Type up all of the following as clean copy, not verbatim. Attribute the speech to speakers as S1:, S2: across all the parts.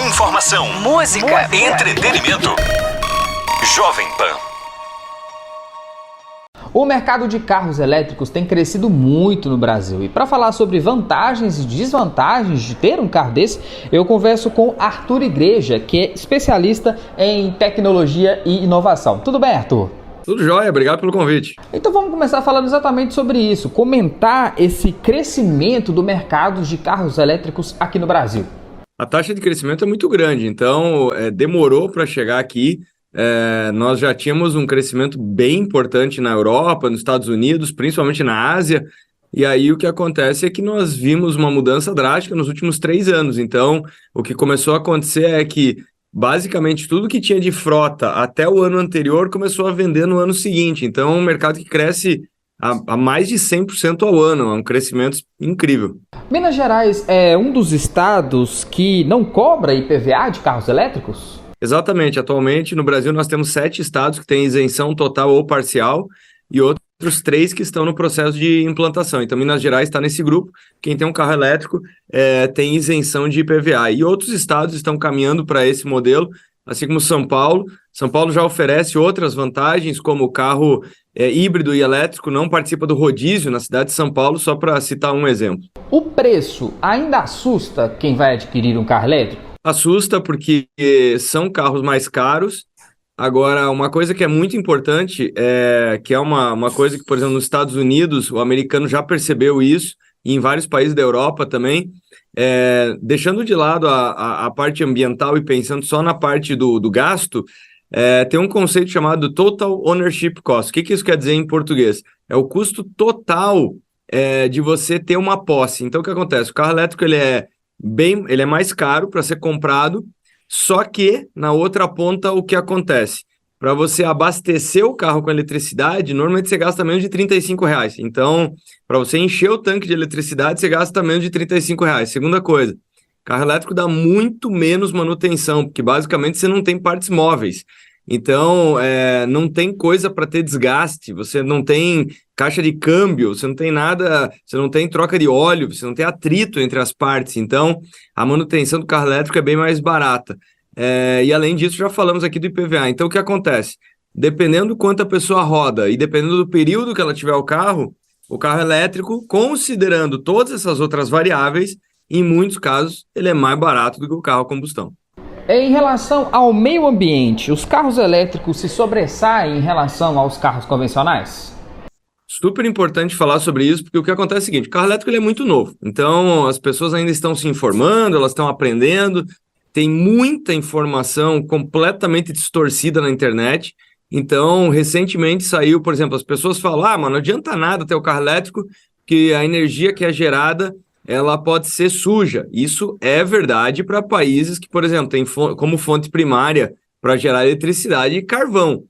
S1: Informação,
S2: música,
S1: entretenimento. Jovem Pan.
S3: O mercado de carros elétricos tem crescido muito no Brasil. E para falar sobre vantagens e desvantagens de ter um carro desse, eu converso com Arthur Igreja, que é especialista em tecnologia e inovação. Tudo bem, Arthur?
S4: Tudo jóia, obrigado pelo convite.
S3: Então vamos começar falando exatamente sobre isso, comentar esse crescimento do mercado de carros elétricos aqui no Brasil.
S4: A taxa de crescimento é muito grande, então demorou para chegar aqui. Nós já tínhamos um crescimento bem importante na Europa, nos Estados Unidos, principalmente na Ásia, e aí o que acontece é que nós vimos uma mudança drástica nos últimos 3 anos. Então, o que começou a acontecer é que basicamente tudo que tinha de frota até o ano anterior começou a vender no ano seguinte. Então, é um mercado que cresce a mais de 100% ao ano, é um crescimento incrível.
S3: Minas Gerais é um dos estados que não cobra IPVA de carros elétricos?
S4: Exatamente. Atualmente, no Brasil, nós temos 7 estados que têm isenção total ou parcial e outros 3 que estão no processo de implantação. Então, Minas Gerais está nesse grupo. Quem tem um carro elétrico tem isenção de IPVA. E outros estados estão caminhando para esse modelo, assim como São Paulo. São Paulo já oferece outras vantagens, como o carro híbrido e elétrico não participa do rodízio na cidade de São Paulo, só para citar um exemplo.
S3: O preço ainda assusta quem vai adquirir um carro elétrico?
S4: Assusta porque são carros mais caros. Agora, uma coisa que é muito importante, que é uma coisa que, por exemplo, nos Estados Unidos, o americano já percebeu isso, e em vários países da Europa também, deixando de lado a parte ambiental e pensando só na parte do gasto, tem um conceito chamado Total Ownership Cost. O que isso quer dizer em português? É o custo total de você ter uma posse. Então, o que acontece? O carro elétrico ele é mais caro para ser comprado, só que, na outra ponta, o que acontece? Para você abastecer o carro com eletricidade, normalmente você gasta menos de R$35. Então, para você encher o tanque de eletricidade, você gasta menos de R$35. Segunda coisa, carro elétrico dá muito menos manutenção, porque basicamente você não tem partes móveis. Então, não tem coisa para ter desgaste, você não tem caixa de câmbio, você não tem nada, você não tem troca de óleo, você não tem atrito entre as partes. Então, a manutenção do carro elétrico é bem mais barata. E além disso, já falamos aqui do IPVA. Então, o que acontece? Dependendo do quanto a pessoa roda e dependendo do período que ela tiver o carro elétrico, considerando todas essas outras variáveis, em muitos casos, ele é mais barato do que o carro a combustão.
S3: Em relação ao meio ambiente, os carros elétricos se sobressaem em relação aos carros convencionais?
S4: Super importante falar sobre isso, porque o que acontece é o seguinte, o carro elétrico ele é muito novo, então as pessoas ainda estão se informando, elas estão aprendendo, tem muita informação completamente distorcida na internet. Então, recentemente saiu, por exemplo, as pessoas falam, mas não adianta nada ter o carro elétrico, que a energia que é gerada ela pode ser suja. Isso é verdade para países que, por exemplo, têm como fonte primária para gerar eletricidade carvão.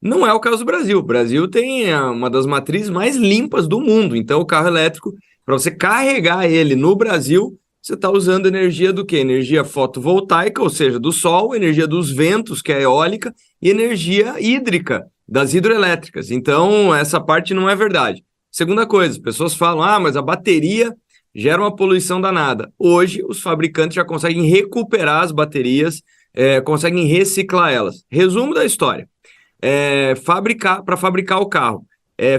S4: Não é o caso do Brasil. O Brasil tem uma das matrizes mais limpas do mundo. Então, o carro elétrico, para você carregar ele no Brasil, você está usando energia do quê? Energia fotovoltaica, ou seja, do sol, energia dos ventos, que é a eólica, e energia hídrica, das hidroelétricas. Então, essa parte não é verdade. Segunda coisa, as pessoas falam, mas a bateria gera uma poluição danada. Hoje, os fabricantes já conseguem recuperar as baterias, conseguem reciclar elas. Resumo da história. Para fabricar o carro,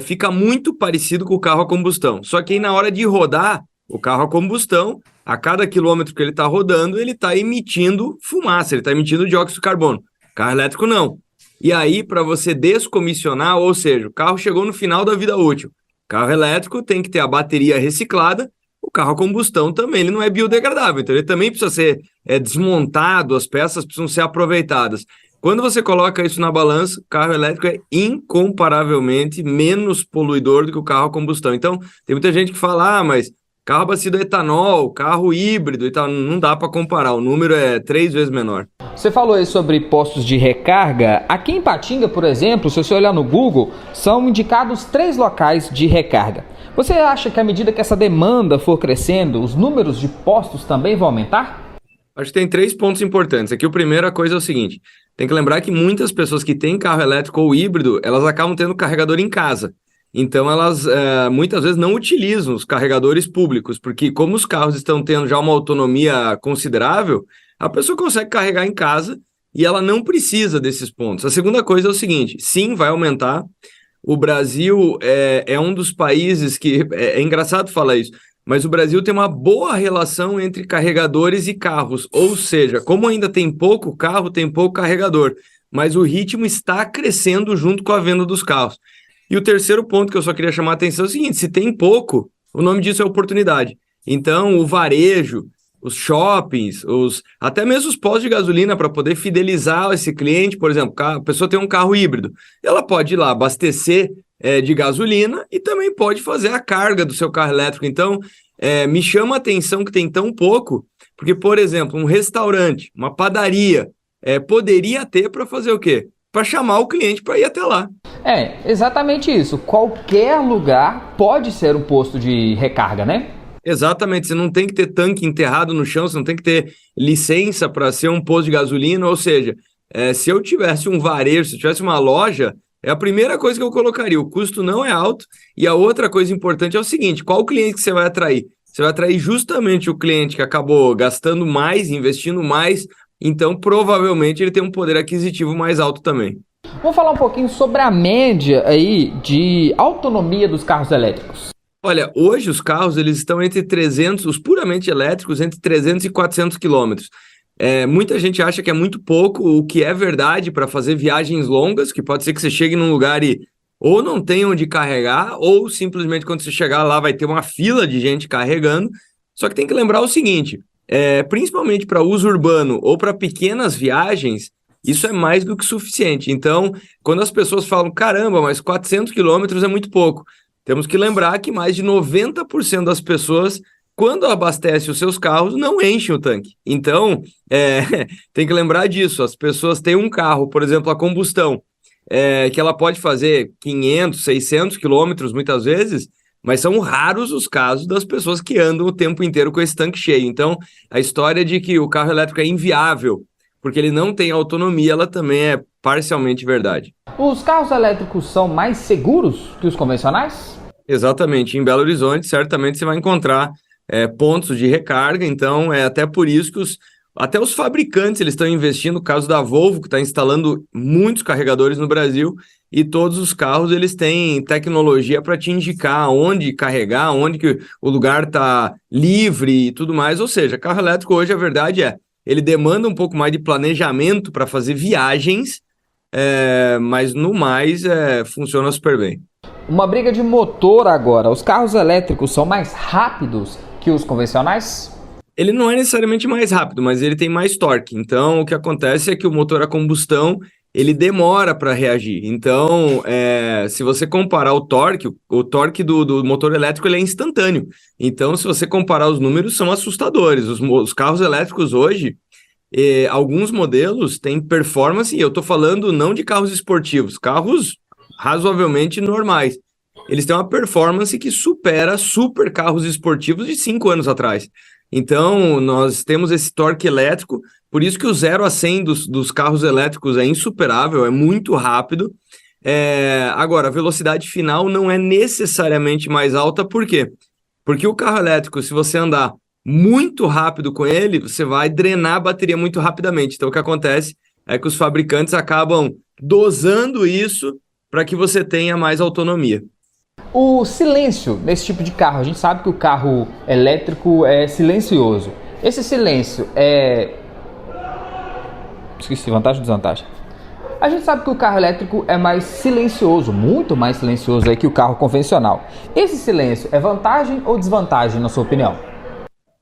S4: fica muito parecido com o carro a combustão. Só que aí, na hora de rodar o carro a combustão, a cada quilômetro que ele está rodando, ele está emitindo fumaça, ele está emitindo dióxido de carbono. Carro elétrico não. E aí, para você descomissionar, ou seja, o carro chegou no final da vida útil. Carro elétrico tem que ter a bateria reciclada. O carro a combustão também, ele não é biodegradável, então ele também precisa ser desmontado, as peças precisam ser aproveitadas. Quando você coloca isso na balança, o carro elétrico é incomparavelmente menos poluidor do que o carro a combustão. Então, tem muita gente que fala, mas carro abastecido a etanol, carro híbrido e tal, não dá para comparar, o número é 3 vezes menor.
S3: Você falou aí sobre postos de recarga. Aqui em Patinga, por exemplo, se você olhar no Google, são indicados 3 locais de recarga. Você acha que à medida que essa demanda for crescendo, os números de postos também vão aumentar?
S4: Acho que tem 3 pontos importantes. Aqui, a primeira coisa é o seguinte, tem que lembrar que muitas pessoas que têm carro elétrico ou híbrido, elas acabam tendo carregador em casa. Então, elas muitas vezes não utilizam os carregadores públicos, porque como os carros estão tendo já uma autonomia considerável, a pessoa consegue carregar em casa e ela não precisa desses pontos. A segunda coisa é o seguinte, sim, vai aumentar. O Brasil é um dos países que... É engraçado falar isso, mas o Brasil tem uma boa relação entre carregadores e carros. Ou seja, como ainda tem pouco carro, tem pouco carregador. Mas o ritmo está crescendo junto com a venda dos carros. E o terceiro ponto que eu só queria chamar a atenção é o seguinte, se tem pouco, o nome disso é oportunidade. Então, o varejo, os shoppings, até mesmo os postos de gasolina para poder fidelizar esse cliente, por exemplo, a pessoa tem um carro híbrido, ela pode ir lá abastecer de gasolina e também pode fazer a carga do seu carro elétrico. Então, me chama a atenção que tem tão pouco, porque, por exemplo, um restaurante, uma padaria, poderia ter para fazer o quê? Para chamar o cliente para ir até lá.
S3: Exatamente isso. Qualquer lugar pode ser um posto de recarga, né?
S4: Exatamente, você não tem que ter tanque enterrado no chão, você não tem que ter licença para ser um posto de gasolina, ou seja, se eu tivesse um varejo, se eu tivesse uma loja, é a primeira coisa que eu colocaria, o custo não é alto, e a outra coisa importante é o seguinte, qual o cliente que você vai atrair? Você vai atrair justamente o cliente que acabou gastando mais, investindo mais, então provavelmente ele tem um poder aquisitivo mais alto também.
S3: Vamos falar um pouquinho sobre a média aí de autonomia dos carros elétricos.
S4: Olha, hoje os carros eles estão entre 300, os puramente elétricos, entre 300 e 400 quilômetros. Muita gente acha que é muito pouco, o que é verdade para fazer viagens longas, que pode ser que você chegue num lugar e ou não tem onde carregar, ou simplesmente quando você chegar lá vai ter uma fila de gente carregando. Só que tem que lembrar o seguinte, principalmente para uso urbano ou para pequenas viagens, isso é mais do que suficiente. Então, quando as pessoas falam, caramba, mas 400 quilômetros é muito pouco, temos que lembrar que mais de 90% das pessoas, quando abastecem os seus carros, não enchem o tanque. Então, tem que lembrar disso. As pessoas têm um carro, por exemplo, a combustão, que ela pode fazer 500, 600 quilômetros muitas vezes, mas são raros os casos das pessoas que andam o tempo inteiro com esse tanque cheio. Então, a história de que o carro elétrico é inviável, porque ele não tem autonomia, ela também é parcialmente verdade.
S3: Os carros elétricos são mais seguros que os convencionais?
S4: Exatamente. Em Belo Horizonte, certamente você vai encontrar pontos de recarga, então é até por isso que até os fabricantes eles estão investindo, no caso da Volvo, que está instalando muitos carregadores no Brasil, e todos os carros eles têm tecnologia para te indicar onde carregar, onde que o lugar está livre e tudo mais. Ou seja, carro elétrico hoje, a verdade ele demanda um pouco mais de planejamento para fazer viagens, mas no mais funciona super bem.
S3: Uma briga de motor agora. Os carros elétricos são mais rápidos que os convencionais?
S4: Ele não é necessariamente mais rápido, mas ele tem mais torque. Então, o que acontece é que o motor a combustão, ele demora para reagir. Então, se você comparar o torque do motor elétrico ele é instantâneo. Então, se você comparar os números, são assustadores. Os carros elétricos hoje, alguns modelos têm performance, e eu estou falando não de carros esportivos, carros razoavelmente normais. Eles têm uma performance que supera super carros esportivos de 5 anos atrás. Então, nós temos esse torque elétrico, por isso que o 0 a 100 dos carros elétricos é insuperável, é muito rápido. Agora, a velocidade final não é necessariamente mais alta, por quê? Porque o carro elétrico, se você andar muito rápido com ele, você vai drenar a bateria muito rapidamente. Então, o que acontece é que os fabricantes acabam dosando isso para que você tenha mais autonomia.
S3: O silêncio nesse tipo de carro, a gente sabe que o carro elétrico é silencioso. Esse silêncio esqueci, vantagem ou desvantagem? A gente sabe que o carro elétrico é mais silencioso, muito mais silencioso aí que o carro convencional. Esse silêncio é vantagem ou desvantagem, na sua opinião?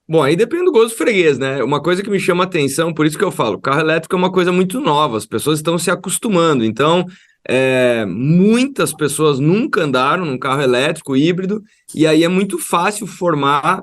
S4: Bom, aí depende do gosto do freguês, né? Uma coisa que me chama a atenção, por isso que eu falo, o carro elétrico é uma coisa muito nova, as pessoas estão se acostumando, então muitas pessoas nunca andaram num carro elétrico híbrido, e aí é muito fácil formar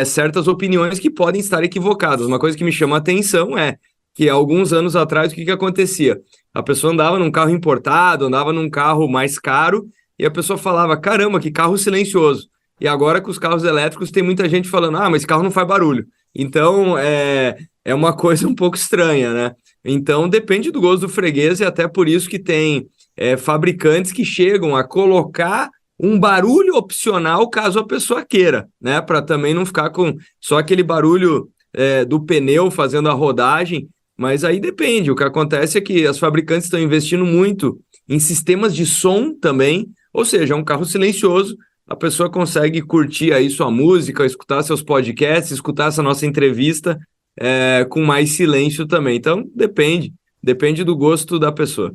S4: certas opiniões que podem estar equivocadas. Uma coisa que me chama a atenção é que alguns anos atrás, o que acontecia? A pessoa andava num carro importado, andava num carro mais caro, e a pessoa falava, caramba, que carro silencioso. E agora com os carros elétricos tem muita gente falando, mas esse carro não faz barulho. Então, é uma coisa um pouco estranha, né? Então, depende do gosto do freguês, e até por isso que tem fabricantes que chegam a colocar um barulho opcional caso a pessoa queira, né? Para também não ficar com só aquele barulho do pneu fazendo a rodagem, mas aí depende. O que acontece é que as fabricantes estão investindo muito em sistemas de som também, ou seja, é um carro silencioso, a pessoa consegue curtir aí sua música, escutar seus podcasts, escutar essa nossa entrevista com mais silêncio também. Então, depende do gosto da pessoa.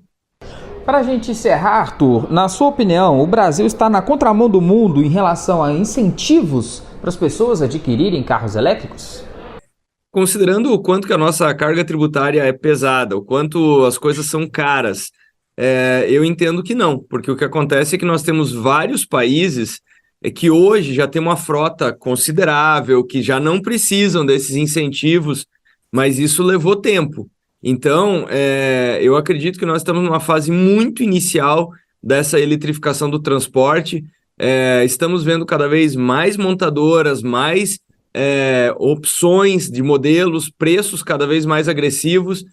S3: Para a gente encerrar, Arthur, na sua opinião, o Brasil está na contramão do mundo em relação a incentivos para as pessoas adquirirem carros elétricos?
S4: Considerando o quanto que a nossa carga tributária é pesada, o quanto as coisas são caras, eu entendo que não, porque o que acontece é que nós temos vários países que hoje já tem uma frota considerável, que já não precisam desses incentivos, mas isso levou tempo. Então, eu acredito que nós estamos numa fase muito inicial dessa eletrificação do transporte. Estamos vendo cada vez mais montadoras, mais opções de modelos, preços cada vez mais agressivos,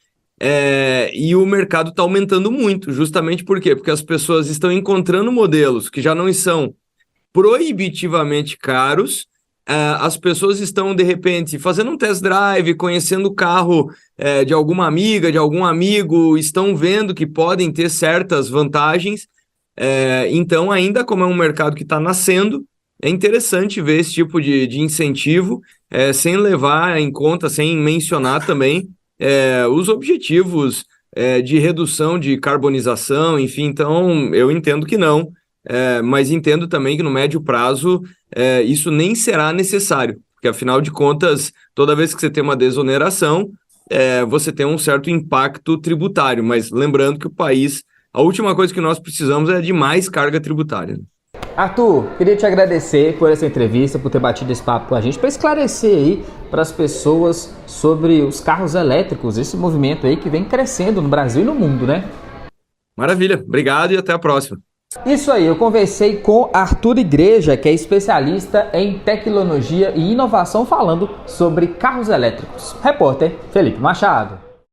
S4: e o mercado está aumentando muito, justamente por quê? Porque as pessoas estão encontrando modelos que já não são proibitivamente caros. As pessoas estão, de repente, fazendo um test drive, conhecendo o carro de alguma amiga, de algum amigo, estão vendo que podem ter certas vantagens. Então, ainda como é um mercado que está nascendo, é interessante ver esse tipo de incentivo, sem levar em conta, sem mencionar também os objetivos de redução de carbonização, enfim. Então, eu entendo que não. Mas entendo também que no médio prazo isso nem será necessário, porque afinal de contas, toda vez que você tem uma desoneração, você tem um certo impacto tributário, mas lembrando que o país, a última coisa que nós precisamos é de mais carga tributária.
S3: Arthur, queria te agradecer por essa entrevista, por ter batido esse papo com a gente, para esclarecer aí para as pessoas sobre os carros elétricos, esse movimento aí que vem crescendo no Brasil e no mundo, né?
S4: Maravilha, obrigado e até a próxima.
S3: Isso aí, eu conversei com Arthur Igreja, que é especialista em tecnologia e inovação, falando sobre carros elétricos. Repórter Felipe Machado.